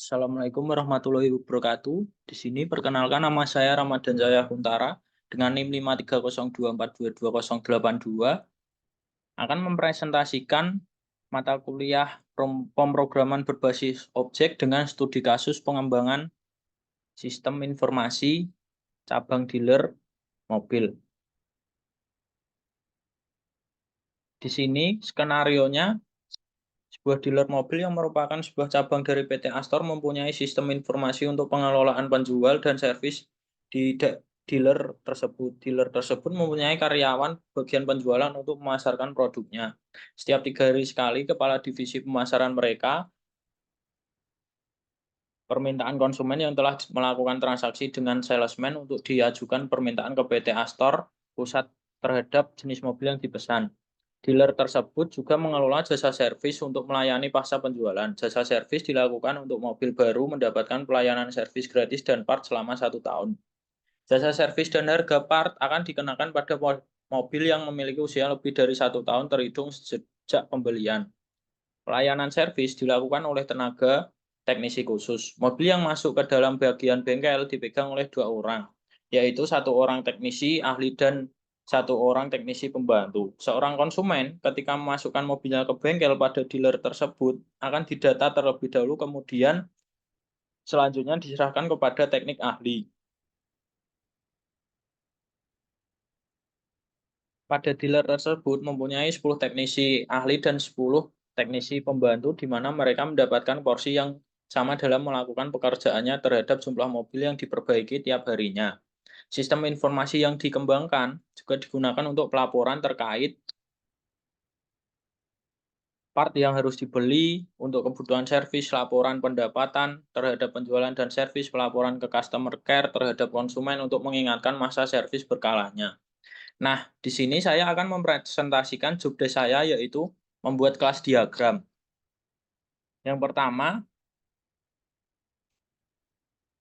Assalamualaikum warahmatullahi wabarakatuh. Di sini perkenalkan nama saya Ramadan Jaya Huntara dengan NIM 530422282 akan mempresentasikan mata kuliah pemrograman berbasis objek dengan studi kasus pengembangan sistem informasi cabang dealer mobil. Di sini skenarionya sebuah dealer mobil yang merupakan sebuah cabang dari PT Astor mempunyai sistem informasi untuk pengelolaan penjual dan servis di dealer tersebut. Dealer tersebut mempunyai karyawan bagian penjualan untuk memasarkan produknya. Setiap 3 hari sekali, kepala divisi pemasaran mereka permintaan konsumen yang telah melakukan transaksi dengan salesman untuk diajukan permintaan ke PT Astor pusat terhadap jenis mobil yang dipesan. Dealer tersebut juga mengelola jasa servis untuk melayani pasca penjualan. Jasa servis dilakukan untuk mobil baru mendapatkan pelayanan servis gratis dan part selama 1 tahun. Jasa servis dan harga part akan dikenakan pada mobil yang memiliki usia lebih dari 1 tahun terhitung sejak pembelian. Pelayanan servis dilakukan oleh tenaga teknisi khusus. Mobil yang masuk ke dalam bagian bengkel dipegang oleh 2 orang, yaitu 1 orang teknisi ahli dan 1 orang teknisi pembantu. Seorang konsumen ketika memasukkan mobilnya ke bengkel pada dealer tersebut akan didata terlebih dahulu, kemudian selanjutnya diserahkan kepada teknik ahli. Pada dealer tersebut mempunyai 10 teknisi ahli dan 10 teknisi pembantu, di mana mereka mendapatkan porsi yang sama dalam melakukan pekerjaannya terhadap jumlah mobil yang diperbaiki tiap harinya. Sistem informasi yang dikembangkan juga digunakan untuk pelaporan terkait part yang harus dibeli, untuk kebutuhan servis, laporan pendapatan terhadap penjualan dan servis, pelaporan ke customer care terhadap konsumen untuk mengingatkan masa servis berkalanya. Nah, di sini saya akan mempresentasikan job desk saya, yaitu membuat kelas diagram. Yang pertama,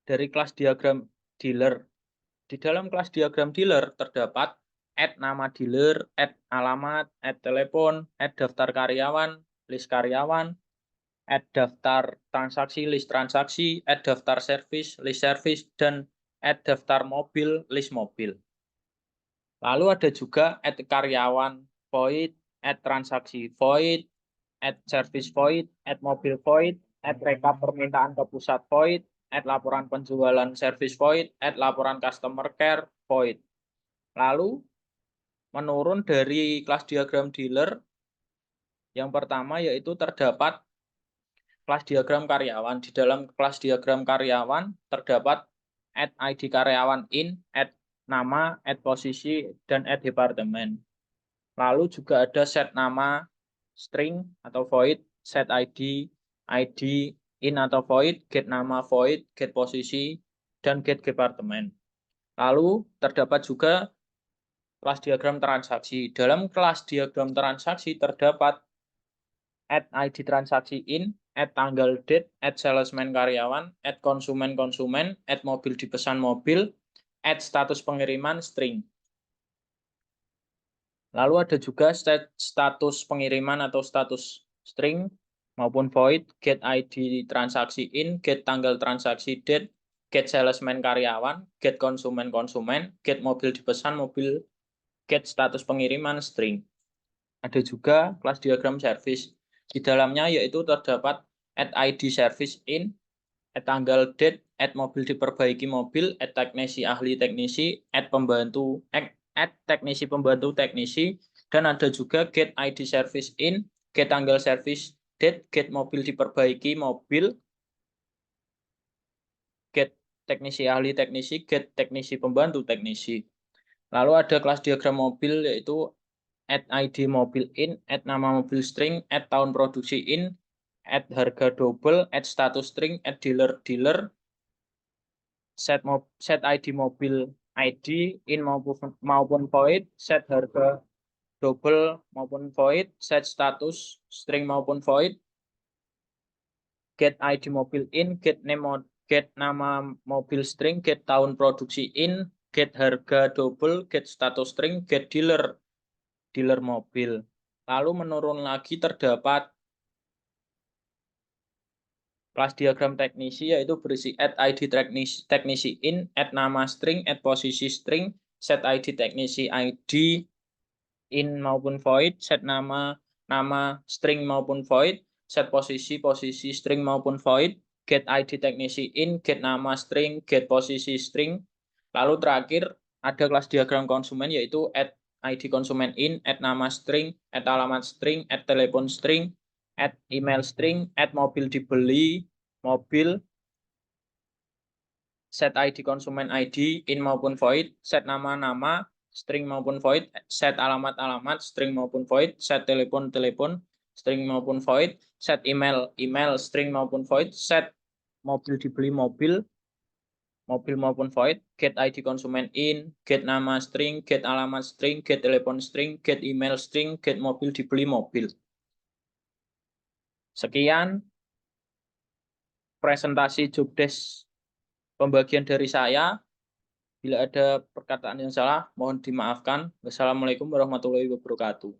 dari kelas diagram dealer. Di dalam kelas diagram dealer terdapat add nama dealer, add alamat, add telepon, add daftar karyawan, list karyawan, add daftar transaksi, list transaksi, add daftar servis, list servis, dan add daftar mobil, list mobil. Lalu ada juga add karyawan void, add transaksi void, add service void, add mobil void, add rekap permintaan ke pusat void, add laporan penjualan service void, add laporan customer care void. Lalu menurun dari kelas diagram dealer, yang pertama yaitu terdapat kelas diagram karyawan. Di dalam kelas diagram karyawan terdapat add ID karyawan in, add nama, add posisi, dan add departemen. Lalu juga ada set nama string atau void, set ID, ID in atau void, get nama void, get posisi, dan get departemen. Lalu terdapat juga kelas diagram transaksi. Dalam kelas diagram transaksi terdapat add ID transaksi in, add tanggal date, add salesman karyawan, add konsumen konsumen, add mobil dipesan mobil, add status pengiriman string. Lalu ada juga status pengiriman atau status string maupun void, get ID transaksi in, get tanggal transaksi date, get salesman karyawan, get konsumen konsumen, get mobil dipesan mobil, get status pengiriman string. Ada juga kelas diagram service. Di dalamnya yaitu terdapat add ID service in, add tanggal date, add mobil diperbaiki mobil, add teknisi ahli teknisi, add pembantu, add teknisi pembantu teknisi, dan ada juga get ID service in, get tanggal service date, get mobil diperbaiki mobil, get teknisi ahli teknisi, get teknisi pembantu teknisi. Lalu ada kelas diagram mobil yaitu add ID mobil in, add nama mobil string, add tahun produksi in, add harga double, add status string, add dealer, set ID mobil ID in maupun void, set harga double maupun void, set status string maupun void, get ID mobil in, get nama mobil string, get tahun produksi in, get harga double, get status string, get dealer mobil. Lalu menurun lagi terdapat Kelas diagram teknisi yaitu berisi add ID teknisi in, add nama string, add posisi string, set ID teknisi ID in maupun void, set nama string maupun void, set posisi string maupun void, get ID teknisi in, get nama string, get posisi string. Lalu terakhir ada kelas diagram konsumen yaitu add ID konsumen in, add nama string, add alamat string, add telepon string, add email string, add mobil dibeli, mobil, set ID konsumen ID in maupun void, set nama string maupun void, set alamat string maupun void, set telepon string maupun void, set email string maupun void, set mobil dibeli mobil maupun void, get ID konsumen in, get nama string, get alamat string, get telepon string, get email string, get mobil dibeli mobil. Sekian presentasi jobdesk pembagian dari saya. Bila ada perkataan yang salah, mohon dimaafkan. Wassalamualaikum warahmatullahi wabarakatuh.